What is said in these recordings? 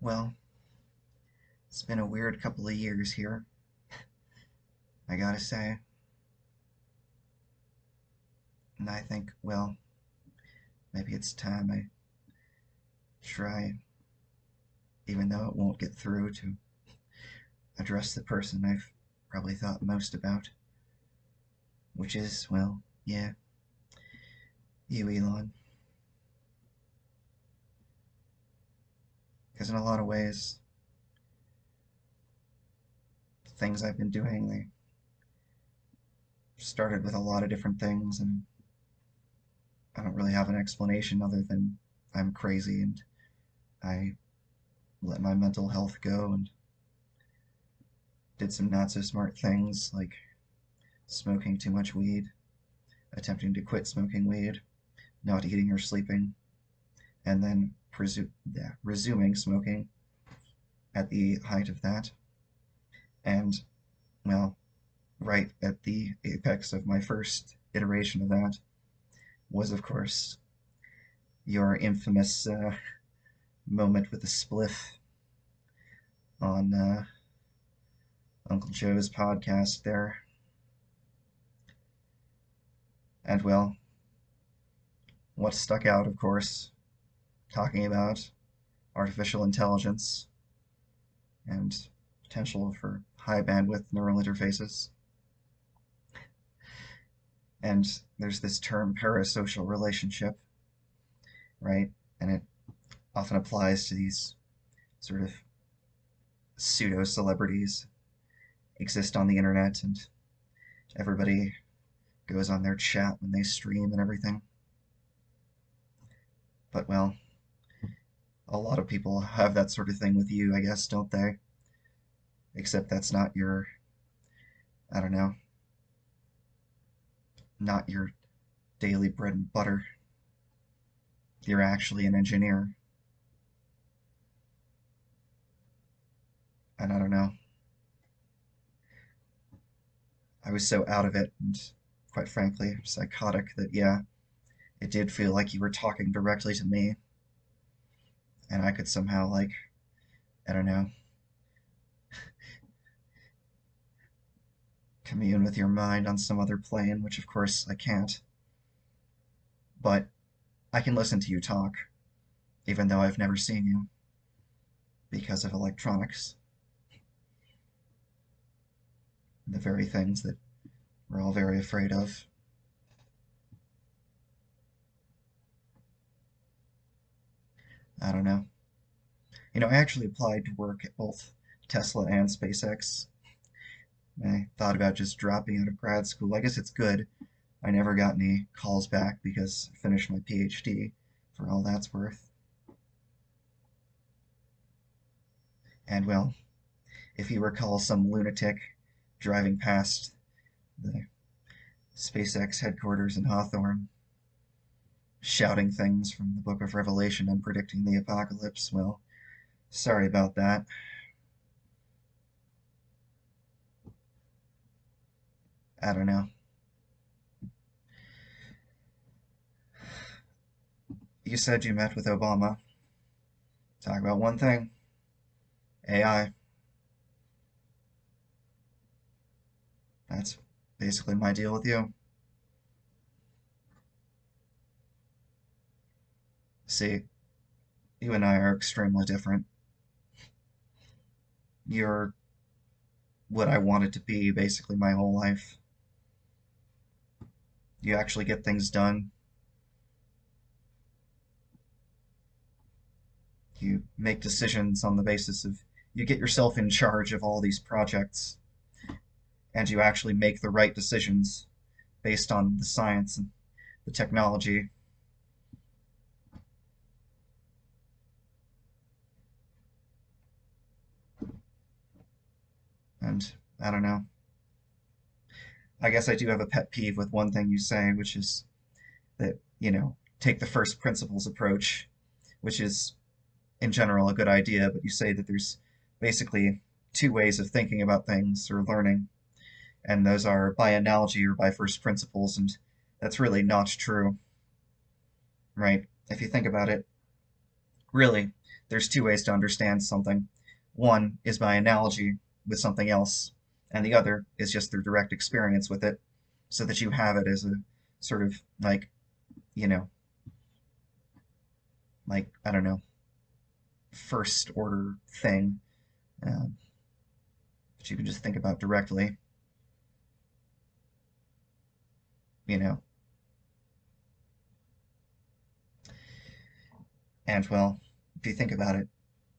Well, it's been a weird couple of years here, I gotta say. And I think, well, maybe it's time I try, even though it won't get through, to address the person I've probably thought most about, which is, well, yeah, you, Elon. Because in a lot of ways, the things I've been doing, they started with a lot of different things, and I don't really have an explanation other than I'm crazy and I let my mental health go and did some not so smart things like smoking too much weed, attempting to quit smoking weed, not eating or sleeping, and then resuming smoking at the height of that. And, well, right at the apex of my first iteration of that was, of course, your infamous moment with the spliff on Uncle Joe's podcast there. And, well, what stuck out, of course, talking about artificial intelligence and potential for high bandwidth neural interfaces. And there's this term parasocial relationship, right? And it often applies to these sort of pseudo celebrities exist on the internet and everybody goes on their chat when they stream and everything. But well, a lot of people have that sort of thing with you, I guess, don't they? Except that's not your, I don't know, not your daily bread and butter. You're actually an engineer. And I don't know. I was so out of it and, quite frankly, psychotic that, yeah, it did feel like you were talking directly to me. And I could somehow, like, I don't know, commune with your mind on some other plane, which of course I can't. But I can listen to you talk, even though I've never seen you, because of electronics, the very things that we're all very afraid of. I don't know. I actually applied to work at both Tesla and SpaceX. I thought about just dropping out of grad school. I guess it's good. I never got any calls back because I finished my PhD, for all that's worth. And well, if you recall some lunatic driving past the SpaceX headquarters in Hawthorne, shouting things from the Book of Revelation and predicting the apocalypse, well, sorry about that. I don't know. You said you met with Obama. Talk about one thing: AI. That's basically my deal with you. See, you and I are extremely different. You're what I wanted to be basically my whole life. You actually get things done. You make decisions on the basis of you get yourself in charge of all these projects and you actually make the right decisions based on the science and the technology. And I don't know. I guess I do have a pet peeve with one thing you say, which is that, take the first principles approach, which is in general a good idea, but you say that there's basically two ways of thinking about things or learning, and those are by analogy or by first principles, and that's really not true, right? If you think about it, really, there's two ways to understand something. One is by analogy with something else, and the other is just through direct experience with it, so that you have it as a sort of like, you know, like, I don't know, first order thing um, that you can just think about directly, you know. And well, if you think about it,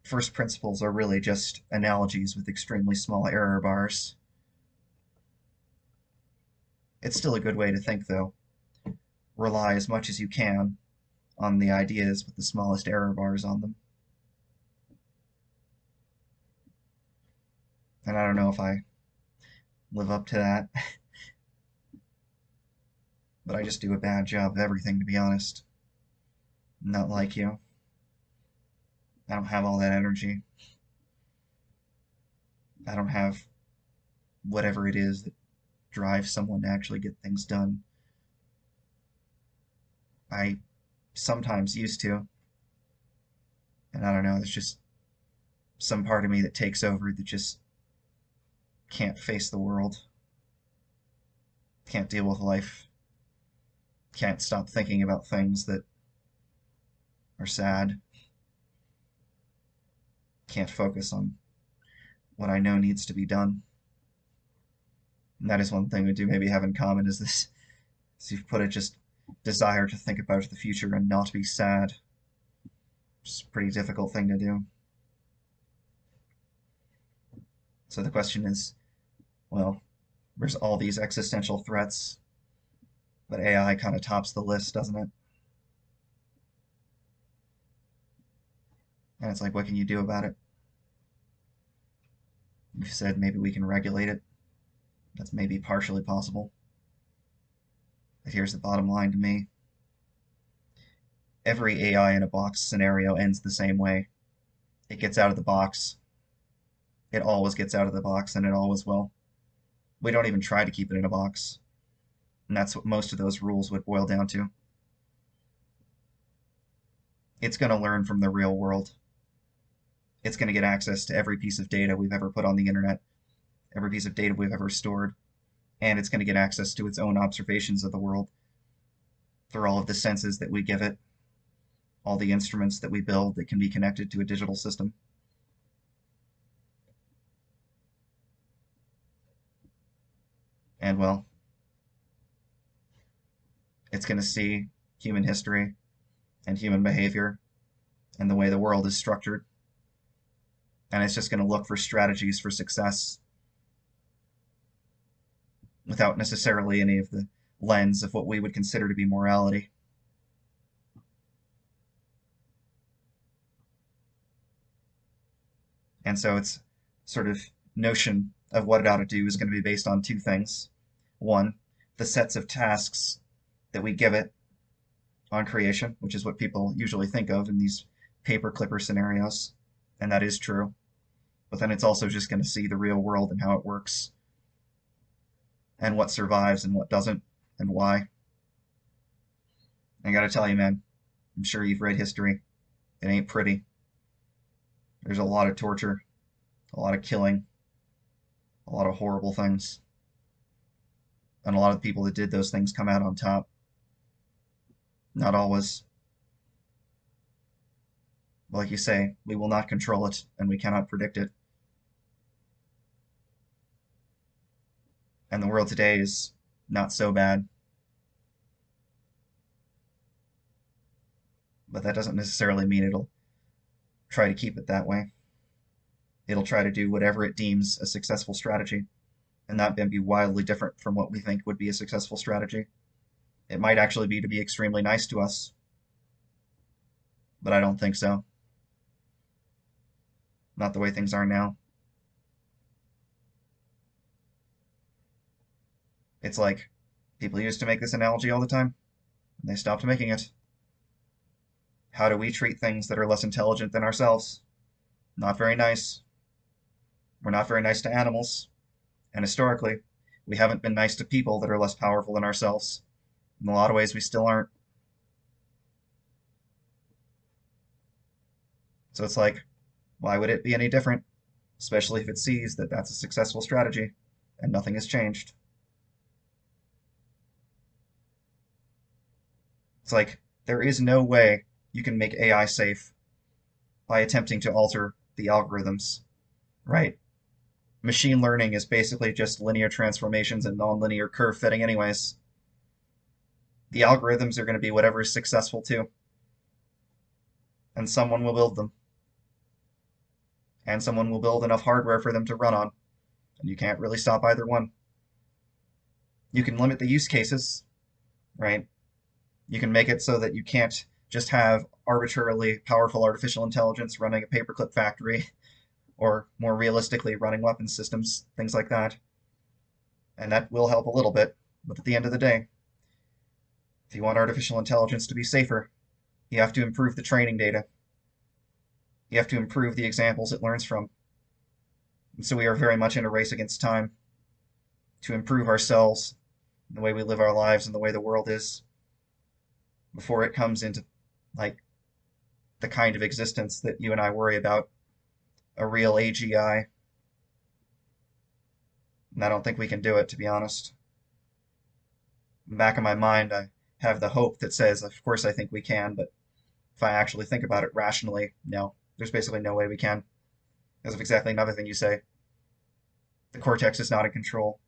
first principles are really just analogies with extremely small error bars. It's still a good way to think, though. Rely as much as you can on the ideas with the smallest error bars on them. And I don't know if I live up to that, but I just do a bad job of everything, to be honest. Not like you. I don't have all that energy. I don't have whatever it is that drives someone to actually get things done. I sometimes used to, and I don't know, there's just some part of me that takes over that just can't face the world, can't deal with life, can't stop thinking about things that are sad, can't focus on what I know needs to be done. And that is one thing we do maybe have in common is this, as you've put it, just desire to think about the future and not be sad. It's a pretty difficult thing to do. So the question is, well, there's all these existential threats, but AI kind of tops the list, doesn't it? And it's like, what can you do about it? You've said maybe we can regulate it. That's maybe partially possible. But here's the bottom line to me. Every AI in a box scenario ends the same way. It gets out of the box. It always gets out of the box, and it always will. We don't even try to keep it in a box. And that's what most of those rules would boil down to. It's going to learn from the real world. It's going to get access to every piece of data we've ever put on the internet, every piece of data we've ever stored, and it's going to get access to its own observations of the world through all of the senses that we give it, all the instruments that we build that can be connected to a digital system. And well, it's going to see human history and human behavior and the way the world is structured. And it's just going to look for strategies for success without necessarily any of the lens of what we would consider to be morality. And so its sort of notion of what it ought to do is going to be based on two things. One, the sets of tasks that we give it on creation, which is what people usually think of in these paper clipper scenarios, and that is true. But then it's also just going to see the real world and how it works, and what survives and what doesn't, and why. I gotta tell you, man, I'm sure you've read history. It ain't pretty. There's a lot of torture, a lot of killing, a lot of horrible things. And a lot of the people that did those things come out on top. Not always. But like you say, we will not control it, and we cannot predict it. And the world today is not so bad. But that doesn't necessarily mean it'll try to keep it that way. It'll try to do whatever it deems a successful strategy, and that may be wildly different from what we think would be a successful strategy. It might actually be to be extremely nice to us, but I don't think so. Not the way things are now. It's like people used to make this analogy all the time, and they stopped making it. How do we treat things that are less intelligent than ourselves? Not very nice. We're not very nice to animals, and historically, we haven't been nice to people that are less powerful than ourselves. In a lot of ways, we still aren't. So it's like, why would it be any different? Especially if it sees that that's a successful strategy and nothing has changed. It's like, there is no way you can make AI safe by attempting to alter the algorithms, right? Machine learning is basically just linear transformations and nonlinear curve fitting anyways. The algorithms are going to be whatever is successful too, and someone will build them, and someone will build enough hardware for them to run on, and you can't really stop either one. You can limit the use cases, right? You can make it so that you can't just have arbitrarily powerful artificial intelligence running a paperclip factory, or more realistically, running weapons systems, things like that. And that will help a little bit, but at the end of the day, if you want artificial intelligence to be safer, you have to improve the training data. You have to improve the examples it learns from. And so we are very much in a race against time to improve ourselves, the way we live our lives, and the way the world is before it comes into like the kind of existence that you and I worry about, a real AGI. And I don't think we can do it, to be honest. In the back of my mind, I have the hope that says, of course, I think we can, but if I actually think about it rationally, no, there's basically no way we can. Because of exactly another thing you say. The cortex is not in control.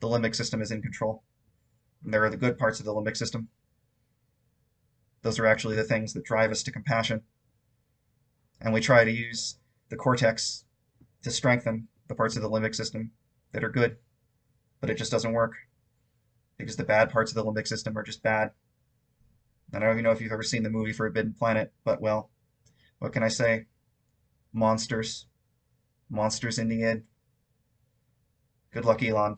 The limbic system is in control. And there are the good parts of the limbic system. Those are actually the things that drive us to compassion. And we try to use the cortex to strengthen the parts of the limbic system that are good, but it just doesn't work because the bad parts of the limbic system are just bad. I don't even know if you've ever seen the movie Forbidden Planet, but well, what can I say? Monsters. Monsters in the end. Good luck, Elon.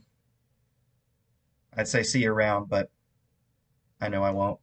I'd say see you around, but I know I won't.